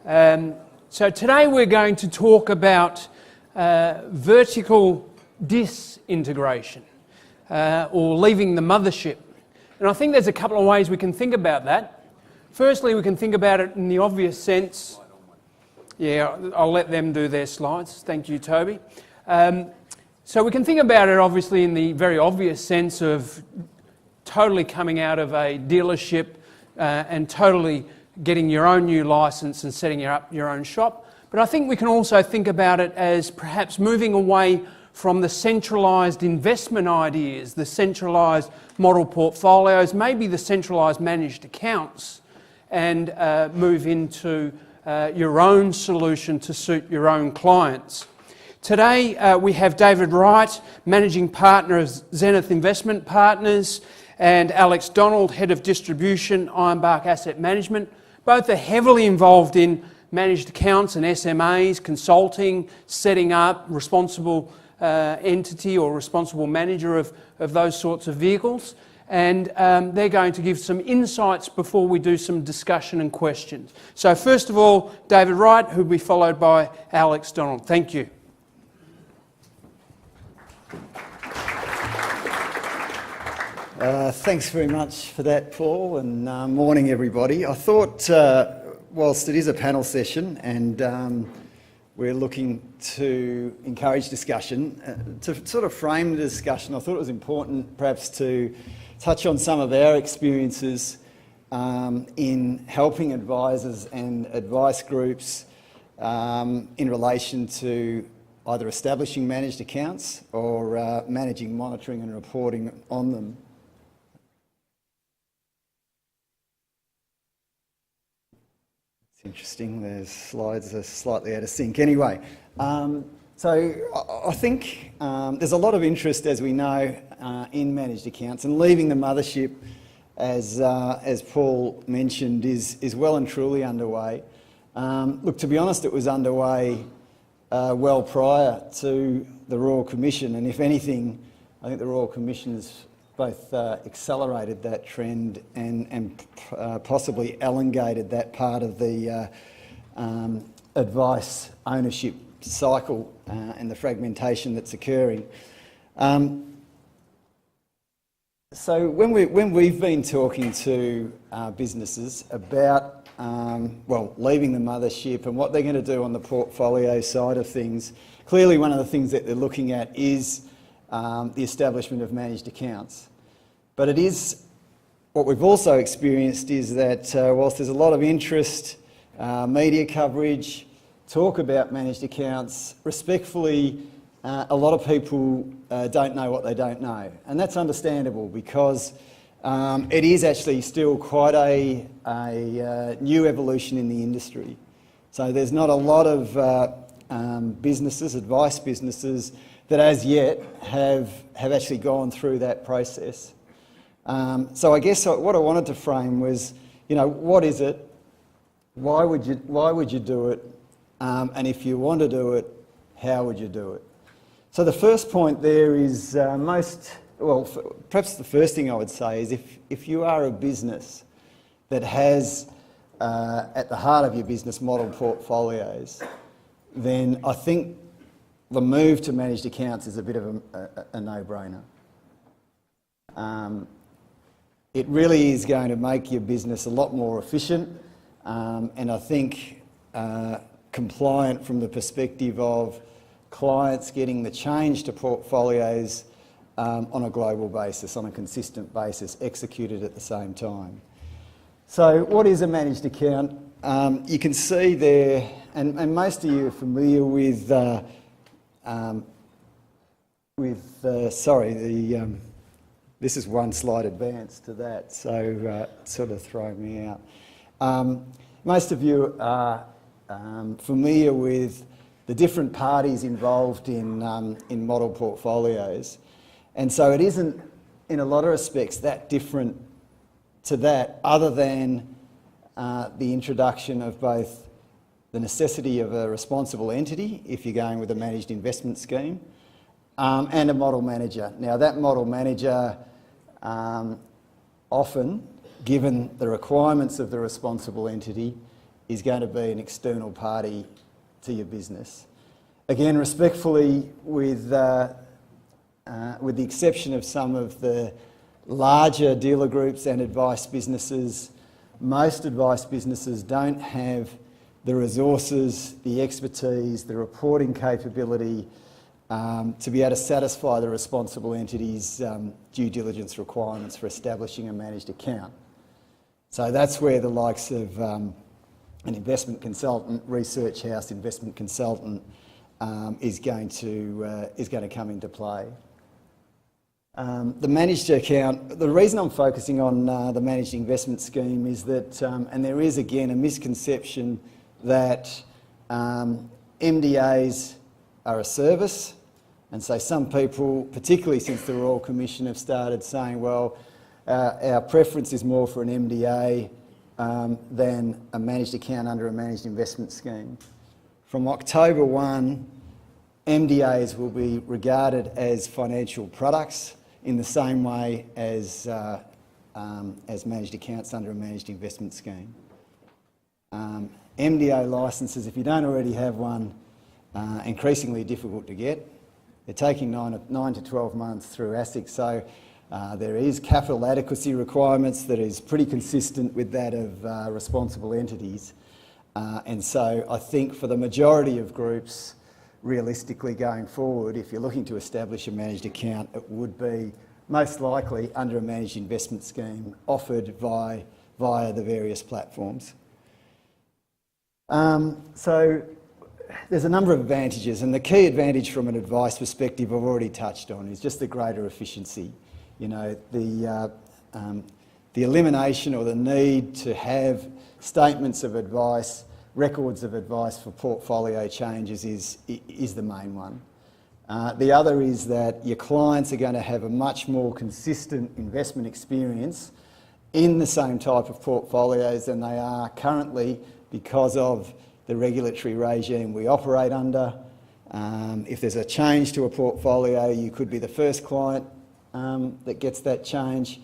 So today we're going to talk about vertical disintegration or leaving the mothership. And I think there's a couple of ways we can think about that. Firstly, we can think about it in the obvious sense. Yeah, I'll let them do their slides. Thank you, Toby. So we can think about it obviously in the very obvious sense of totally coming out of a dealership and totally getting your own new license and setting up your own shop. But I think we can also think about it as perhaps moving away from the centralised investment ideas, the centralised model portfolios, maybe the centralised managed accounts, and move into your own solution to suit your own clients. Today we have David Wright, Managing Partner of Zenith Investment Partners, and Alex Donald, Head of Distribution, Ironbark Asset Management. Both are heavily involved in managed accounts and SMAs, consulting, setting up, responsible entity or responsible manager of those sorts of vehicles. And they're going to give some insights before we do some discussion and questions. So first of all, David Wright, who will be followed by Alex Donald. Thank you. Thanks very much for that, Paul, and morning everybody. I thought, whilst it is a panel session and we're looking to encourage discussion, to sort of frame the discussion, I thought it was important perhaps to touch on some of our experiences in helping advisors and advice groups in relation to either establishing managed accounts or managing, monitoring and reporting on them. Interesting, there's slides are slightly out of sync. Anyway, so I think there's a lot of interest, as we know, in managed accounts, and leaving the mothership, as Paul mentioned, is well and truly underway. Look, to be honest, it was underway well prior to the Royal Commission, and if anything, I think the Royal Commission's both accelerated that trend and possibly elongated that part of the advice ownership cycle and the fragmentation that's occurring. So when we've been talking to businesses about leaving the mothership and what they're going to do on the portfolio side of things, clearly one of the things that they're looking at is the establishment of managed accounts. But it is, what we've also experienced is that whilst there's a lot of interest, media coverage, talk about managed accounts, respectfully, a lot of people don't know what they don't know. And that's understandable because it is actually still quite a new evolution in the industry. So there's not a lot of businesses, advice businesses, that as yet have actually gone through that process. So I guess what I wanted to frame was, what is it? Why would you do it? And if you want to do it, how would you do it? So the first point there is perhaps the first thing I would say is if you are a business that has at the heart of your business model portfolios, then I think the move to managed accounts is a bit of a no-brainer. It really is going to make your business a lot more efficient and I think compliant from the perspective of clients getting the change to portfolios on a global basis, on a consistent basis, executed at the same time. So what is a managed account? You can see there, and most of you are familiar with this is one slide advance to that, so sort of throw me out. Most of you are familiar with the different parties involved in model portfolios, and so it isn't, in a lot of respects, that different to that, other than the introduction of both the necessity of a responsible entity, if you're going with a managed investment scheme, and a model manager. Now that model manager, often, given the requirements of the responsible entity, is going to be an external party to your business. Again, respectfully, with the exception of some of the larger dealer groups and advice businesses, most advice businesses don't have the resources, the expertise, the reporting capability to be able to satisfy the responsible entity's due diligence requirements for establishing a managed account. So that's where the likes of an investment consultant, research house investment consultant is going to come into play. The managed account, the reason I'm focusing on the managed investment scheme is that, and there is again a misconception that MDAs are a service, and so some people, particularly since the Royal Commission, have started saying, well, our preference is more for an MDA than a managed account under a managed investment scheme. From October 1, MDAs will be regarded as financial products in the same way as managed accounts under a managed investment scheme. MDA licences, if you don't already have one, increasingly difficult to get. They're taking 9 to 12 months through ASIC, so there is capital adequacy requirements that is pretty consistent with that of responsible entities. And so I think for the majority of groups, realistically going forward, if you're looking to establish a managed account, it would be most likely under a managed investment scheme offered via the various platforms. So there's a number of advantages, and the key advantage from an advice perspective I've already touched on is just the greater efficiency. You know, the elimination or the need to have statements of advice, records of advice for portfolio changes is the main one. The other is that your clients are going to have a much more consistent investment experience in the same type of portfolios than they are currently because of the regulatory regime we operate under. If there's a change to a portfolio, you could be the first client that gets that change.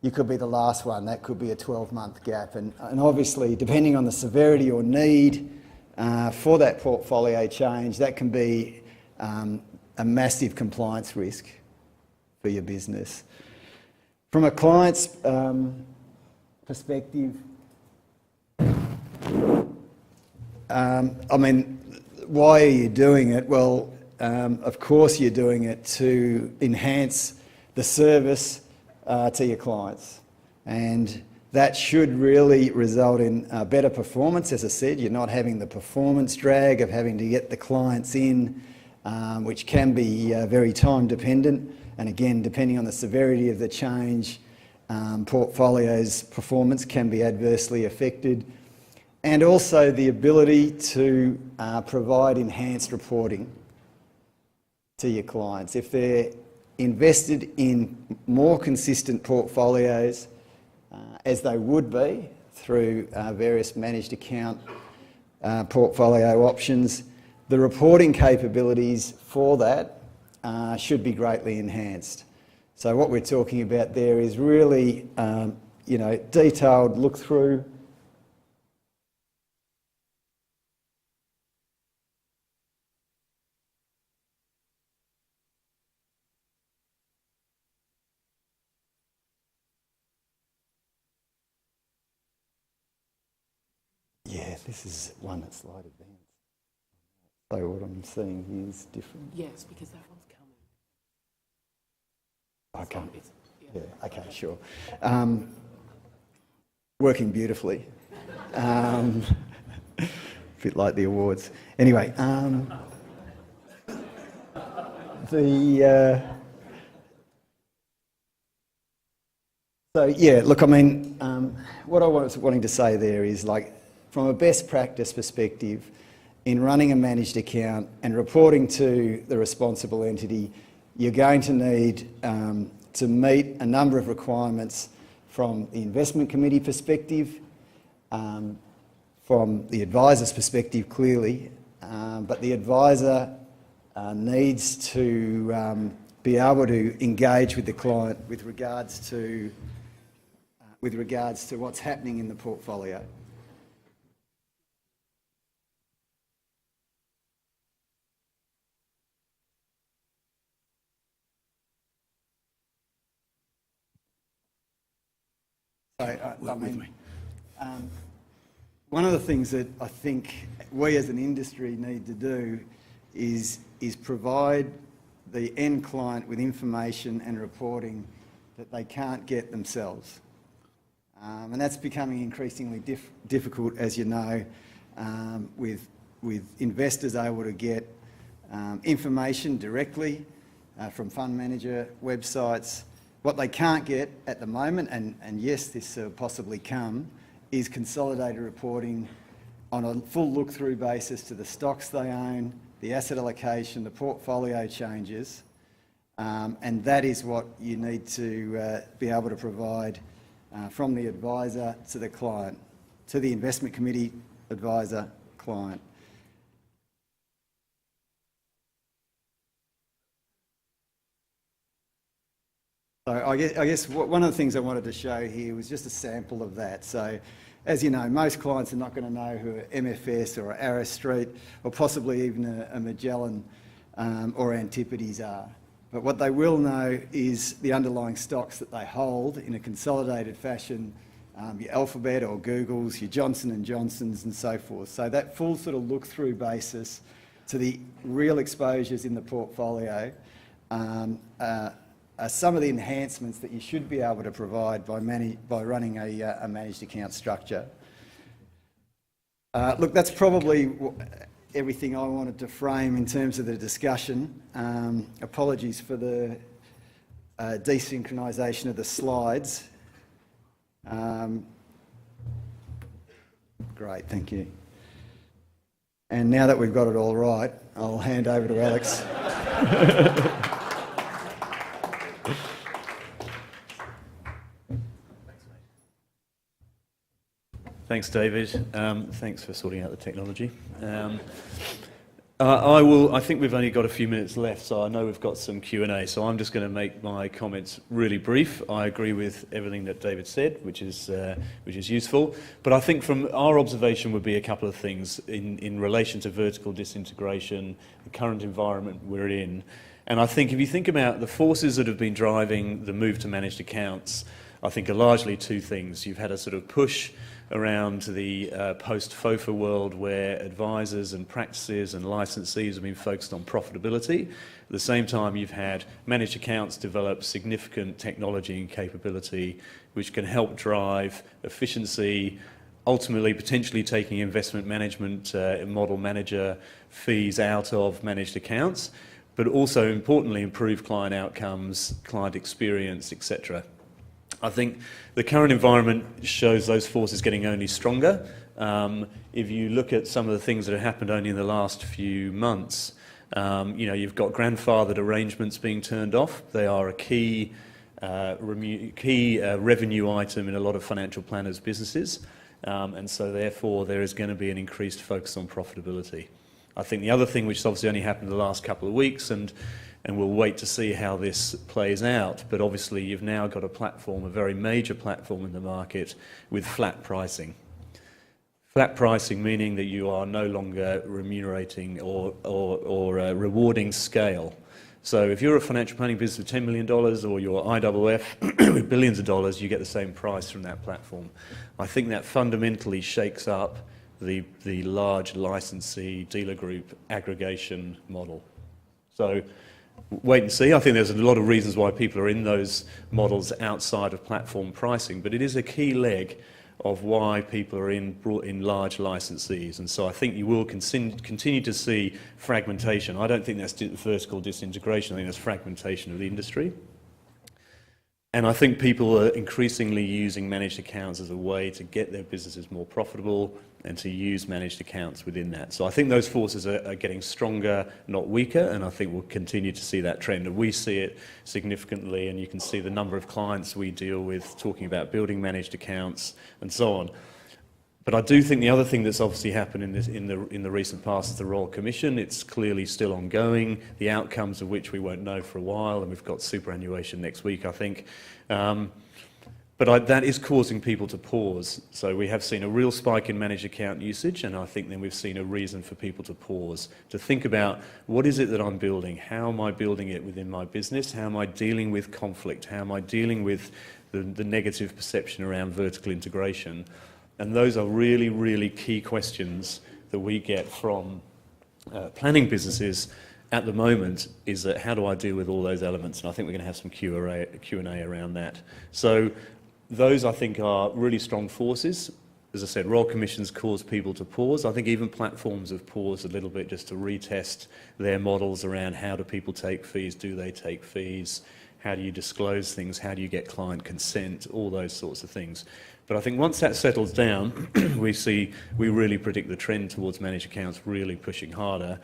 You could be the last one. That could be a 12-month gap. And obviously, depending on the severity or need for that portfolio change, that can be a massive compliance risk for your business. From a client's perspective, I mean, why are you doing it? Well, of course you're doing it to enhance the service to your clients, and that should really result in better performance. As I said, you're not having the performance drag of having to get the clients in, which can be very time dependent, and again, depending on the severity of the change, portfolios' performance can be adversely affected. And also the ability to provide enhanced reporting to your clients. If they're invested in more consistent portfolios, as they would be through various managed account portfolio options, the reporting capabilities for that should be greatly enhanced. So what we're talking about there is really, detailed look through. Yeah, this is one that's slight advance. So what I'm seeing here is different. Yes, because that one's coming. Okay. Yeah, okay, sure. Working beautifully. A bit like the awards. Anyway, so yeah, look, I mean, what I was wanting to say there is, like, from a best practice perspective, in running a managed account and reporting to the responsible entity, you're going to need to meet a number of requirements from the investment committee perspective, from the advisor's perspective clearly, but the advisor needs to be able to engage with the client with regards to what's happening in the portfolio. One of the things that I think we as an industry need to do is provide the end client with information and reporting that they can't get themselves. And that's becoming increasingly difficult, as you know, with investors able to get information directly from fund manager websites. What they can't get at the moment, and yes, this will possibly come, is consolidated reporting on a full look-through basis to the stocks they own, the asset allocation, the portfolio changes, and that is what you need to be able to provide from the advisor to the client, to the investment committee, advisor, client. So I guess one of the things I wanted to show here was just a sample of that. So, as you know, most clients are not going to know who MFS or Arrow Street or possibly even a Magellan or Antipodes are. But what they will know is the underlying stocks that they hold in a consolidated fashion, your Alphabet or Google's, your Johnson & Johnson's and so forth. So that full sort of look-through basis to the real exposures in the portfolio are some of the enhancements that you should be able to provide by running a managed account structure. Look, that's probably everything I wanted to frame in terms of the discussion. Apologies for the desynchronisation of the slides. Great, thank you. And now that we've got it all right, I'll hand over to Alex. Thanks, David. Thanks for sorting out the technology. I think we've only got a few minutes left, so I know we've got some Q&A, so I'm just going to make my comments really brief. I agree with everything that David said, which is useful. But I think from our observation would be a couple of things in relation to vertical disintegration, the current environment we're in. And I think if you think about the forces that have been driving the move to managed accounts, I think are largely two things. You've had a sort of push around the post-FOFA world where advisors and practices and licensees have been focused on profitability. At the same time, you've had managed accounts develop significant technology and capability which can help drive efficiency, ultimately potentially taking investment management model manager fees out of managed accounts, but also importantly improve client outcomes, client experience, etc. I think the current environment shows those forces getting only stronger. If you look at some of the things that have happened only in the last few months, you've got grandfathered arrangements being turned off. They are a key revenue item in a lot of financial planners' businesses, and so therefore there is going to be an increased focus on profitability. I think the other thing, which has obviously only happened in the last couple of weeks, and we'll wait to see how this plays out, but obviously you've now got a platform, a very major platform in the market with flat pricing. Flat pricing meaning that you are no longer remunerating or rewarding scale. So if you're a financial planning business with $10 million or you're IWF with billions of dollars, you get the same price from that platform. I think that fundamentally shakes up the large licensee dealer group aggregation model. So wait and see. I think there's a lot of reasons why people are in those models outside of platform pricing, but it is a key leg of why people are brought in large licensees. And so I think you will continue to see fragmentation. I don't think that's vertical disintegration. I think that's fragmentation of the industry. And I think people are increasingly using managed accounts as a way to get their businesses more profitable and to use managed accounts within that. So I think those forces are getting stronger, not weaker, and I think we'll continue to see that trend. And we see it significantly, and you can see the number of clients we deal with talking about building managed accounts and so on. But I do think the other thing that's obviously happened in the recent past is the Royal Commission. It's clearly still ongoing, the outcomes of which we won't know for a while, and we've got superannuation next week, I think. But that is causing people to pause. So we have seen a real spike in managed account usage, and I think then we've seen a reason for people to pause, to think about what is it that I'm building? How am I building it within my business? How am I dealing with conflict? How am I dealing with the negative perception around vertical integration. And those are really, really key questions that we get from planning businesses at the moment, is that how do I deal with all those elements? And I think we're going to have some Q&A around that. So those, I think, are really strong forces. As I said, Royal Commissions cause people to pause. I think even platforms have paused a little bit just to retest their models around how do people take fees, do they take fees, how do you disclose things, how do you get client consent, all those sorts of things. But I think once that settles down, we really predict the trend towards managed accounts really pushing harder.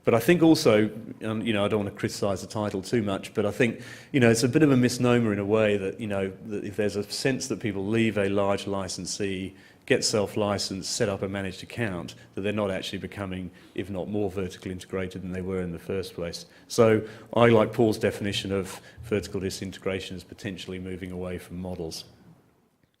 But I think also, I don't want to criticise the title too much, but I think, it's a bit of a misnomer in a way that, that if there's a sense that people leave a large licensee, get self-licensed, set up a managed account, that they're not actually becoming, if not more vertically integrated than they were in the first place. So I like Paul's definition of vertical disintegration as potentially moving away from models.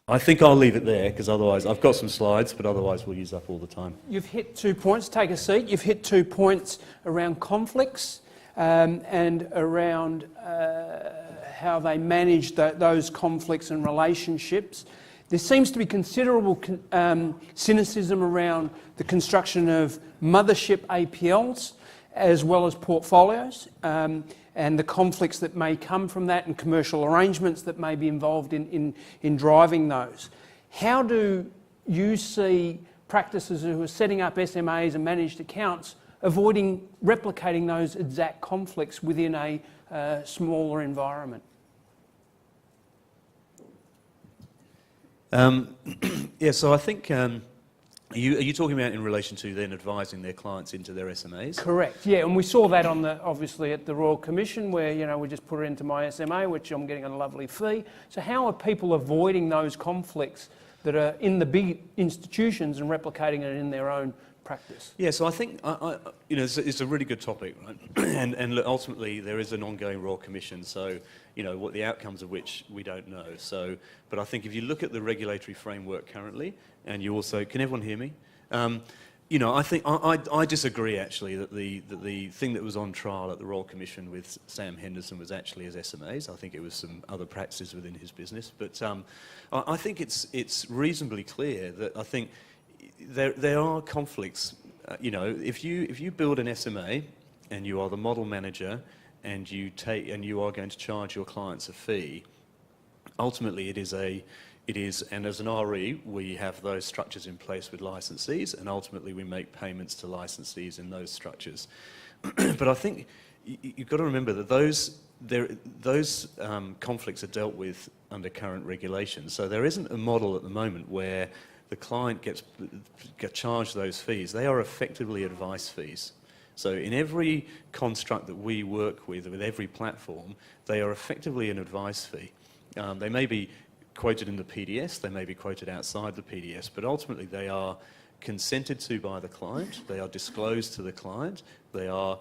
I think I'll leave it there, because otherwise, I've got some slides, but otherwise we'll use up all the time. You've hit 2 points. Take a seat. You've hit 2 points around conflicts and around how they manage those conflicts and relationships. There seems to be considerable cynicism around the construction of mothership APLs as well as portfolios, and the conflicts that may come from that and commercial arrangements that may be involved in driving those. How do you see practices who are setting up SMAs and managed accounts avoiding replicating those exact conflicts within a smaller environment? So I think, are you talking about in relation to then advising their clients into their SMAs? Correct, yeah, and we saw that obviously at the Royal Commission where, we just put it into my SMA, which I'm getting a lovely fee. So how are people avoiding those conflicts that are in the big institutions and replicating it in their own practice? Yeah, so I think, it's a really good topic, right? and ultimately there is an ongoing Royal Commission, so, what the outcomes of which we don't know. So, but I think if you look at the regulatory framework currently, and you also, can everyone hear me? I think I disagree actually that the thing that was on trial at the Royal Commission with Sam Henderson was actually as SMAs. I think it was some other practices within his business, but I think it's reasonably clear that I think there are conflicts. If you build an SMA and you are the model manager and you are going to charge your clients a fee, ultimately it is, and as an RE, we have those structures in place with licensees, and ultimately we make payments to licensees in those structures. But I think you've got to remember that those conflicts are dealt with under current regulations. So there isn't a model at the moment where the client gets charged those fees. They are effectively advice fees. So in every construct that we work with every platform, they are effectively an advice fee. They may be quoted in the PDS, they may be quoted outside the PDS, but ultimately they are consented to by the client, they are disclosed to the client, they are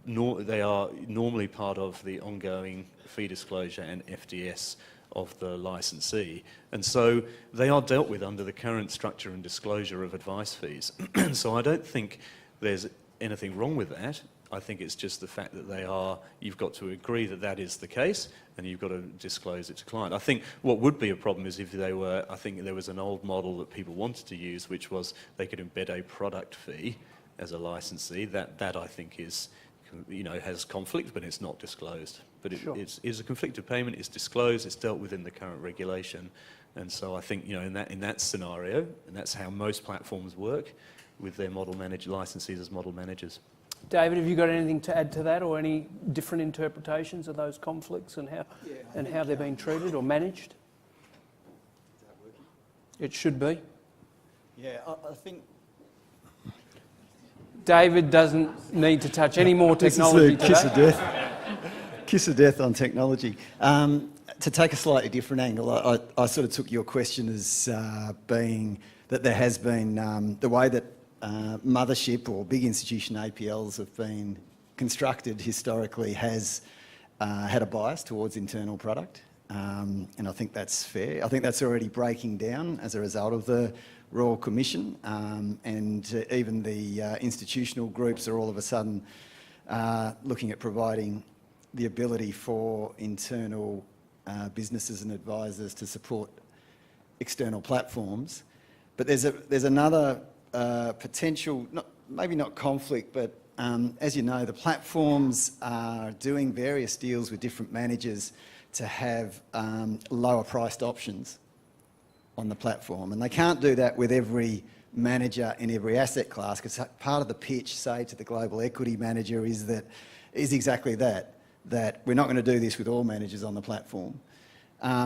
normally part of the ongoing fee disclosure and FDS of the licensee. And so they are dealt with under the current structure and disclosure of advice fees. So I don't think there's anything wrong with that. I think it's just the fact that you've got to agree that that is the case, and you've got to disclose it to client. I think what would be a problem is if I think there was an old model that people wanted to use, which was they could embed a product fee as a licensee. That I think is, has conflict, but it's not disclosed. But it is a conflicted payment, it's disclosed, it's dealt with in the current regulation. And so I think, in that scenario, and that's how most platforms work with their licensees as model managers. David, have you got anything to add to that, or any different interpretations of those conflicts and how they're being treated or managed? Is that working? It should be. Yeah, I think David doesn't need to touch any more technology today. This is the kiss of death. Kiss of death on technology. To take a slightly different angle, I sort of took your question as being that there has been the way that mothership or big institution APLs have been constructed historically has had a bias towards internal product, and I think that's fair. I think that's already breaking down as a result of the Royal Commission, and even the institutional groups are all of a sudden looking at providing the ability for internal businesses and advisors to support external platforms. But there's another potential, maybe not conflict, but as you know, the platforms are doing various deals with different managers to have lower priced options on the platform. And they can't do that with every manager in every asset class, because part of the pitch, say, to the global equity manager is exactly that we're not going to do this with all managers on the platform.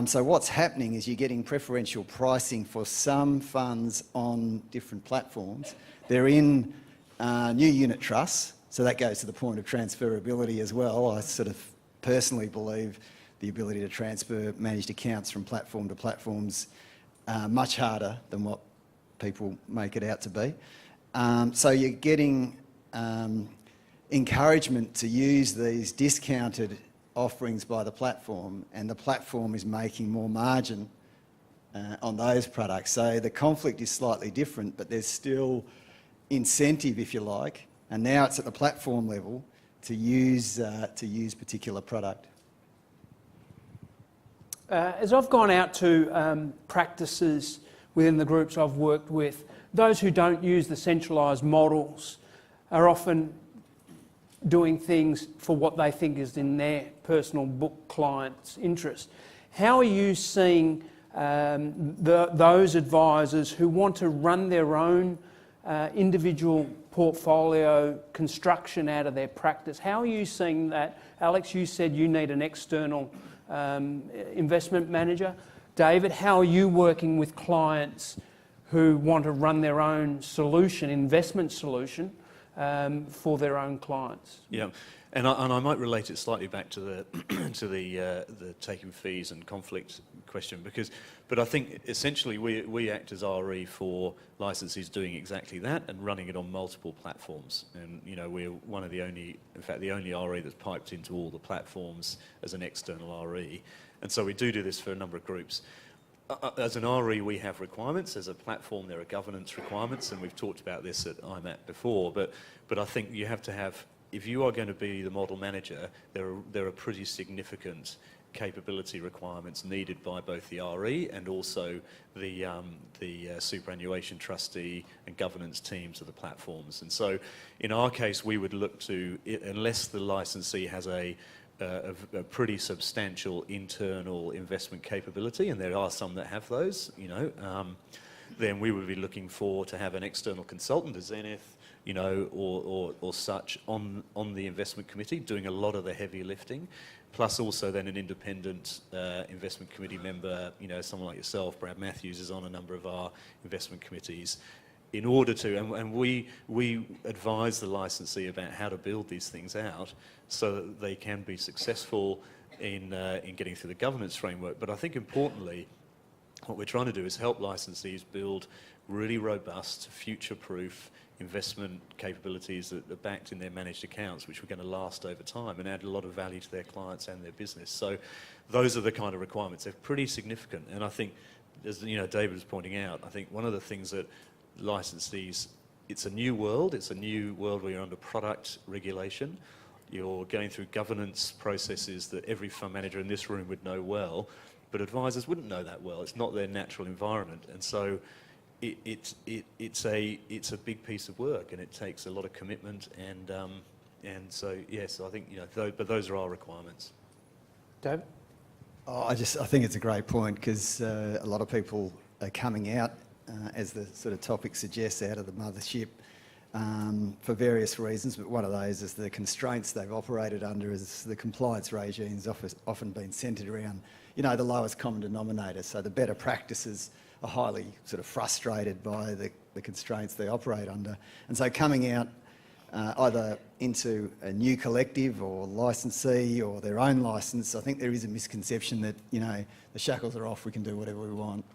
So what's happening is you're getting preferential pricing for some funds on different platforms. They're in new unit trusts, so that goes to the point of transferability as well. I sort of personally believe the ability to transfer managed accounts from platform to platforms much harder than what people make it out to be. So you're getting encouragement to use these discounted offerings by the platform, and the platform is making more margin on those products. So the conflict is slightly different, but there's still incentive, if you like, and now it's at the platform level to use particular product. As I've gone out to practices within the groups I've worked with, those who don't use the centralised models are often doing things for what they think is in their personal book client's interest. How are you seeing those advisors who want to run their own individual portfolio construction out of their practice? How are you seeing that? Alex, you said you need an external investment manager. David, how are you working with clients who want to run their own solution, investment solution, for their own clients? Yeah, and I might relate it slightly back to the the taking fees and conflict question, but I think essentially we act as RE for licensees doing exactly that and running it on multiple platforms. And you know, we're one of the only, in fact, the only RE that's piped into all the platforms as an external RE. And so we do this for a number of groups. As an RE, we have requirements. As a platform, there are governance requirements, and we've talked about this at IMAP before. But I think you have to have, if you are going to be the model manager, there are pretty significant capability requirements needed by both the RE and also the superannuation trustee and governance teams of the platforms. And so, in our case, we would look to, unless the licensee has a pretty substantial internal investment capability, and there are some that have those, you know, then we would be looking to have an external consultant, a Zenith, you know, or such on the investment committee, doing a lot of the heavy lifting, plus also then an independent investment committee member, you know, someone like yourself. Brad Matthews is on a number of our investment committees, in order to, and we advise the licensee about how to build these things out so that they can be successful in getting through the governance framework. But I think importantly, what we're trying to do is help licensees build really robust, future-proof investment capabilities that are backed in their managed accounts, which are going to last over time and add a lot of value to their clients and their business. So those are the kind of requirements. They're pretty significant. And I think, as you know, David was pointing out, I think one of the things that licensees, it's a new world where you're under product regulation. You're going through governance processes that every fund manager in this room would know well, but advisors wouldn't know that well. It's not their natural environment. And so it's a big piece of work, and it takes a lot of commitment, and so yes, I think, you know, but those are our requirements. David? I think it's a great point, because a lot of people are coming out, as the sort of topic suggests, out of the mothership for various reasons, but one of those is the constraints they've operated under, is the compliance regimes often been centred around, you know, the lowest common denominator. So the better practices are highly sort of frustrated by the constraints they operate under. And so coming out either into a new collective or licensee or their own licence, I think there is a misconception that, you know, the shackles are off, we can do whatever we want.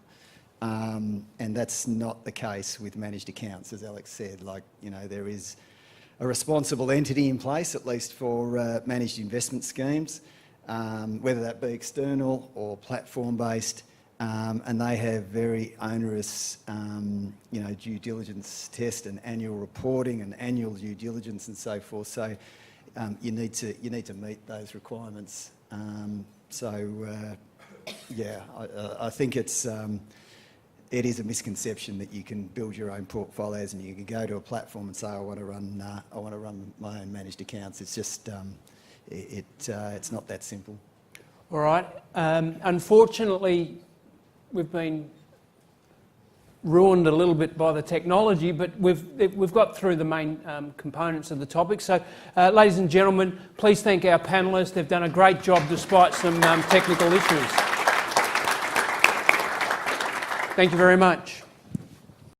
And that's not the case with managed accounts, as Alex said. Like, you know, there is a responsible entity in place, at least for managed investment schemes, whether that be external or platform-based, and they have very onerous, you know, due diligence test and annual reporting and annual due diligence and so forth. So you need to meet those requirements. So Yeah, I think it is a misconception that you can build your own portfolios and you can go to a platform and say, I want to run my own managed accounts. It's just, it's not that simple. All right. Unfortunately, we've been ruined a little bit by the technology, but we've got through the main components of the topic. So, ladies and gentlemen, please thank our panellists. They've done a great job despite some technical issues. Thank you very much.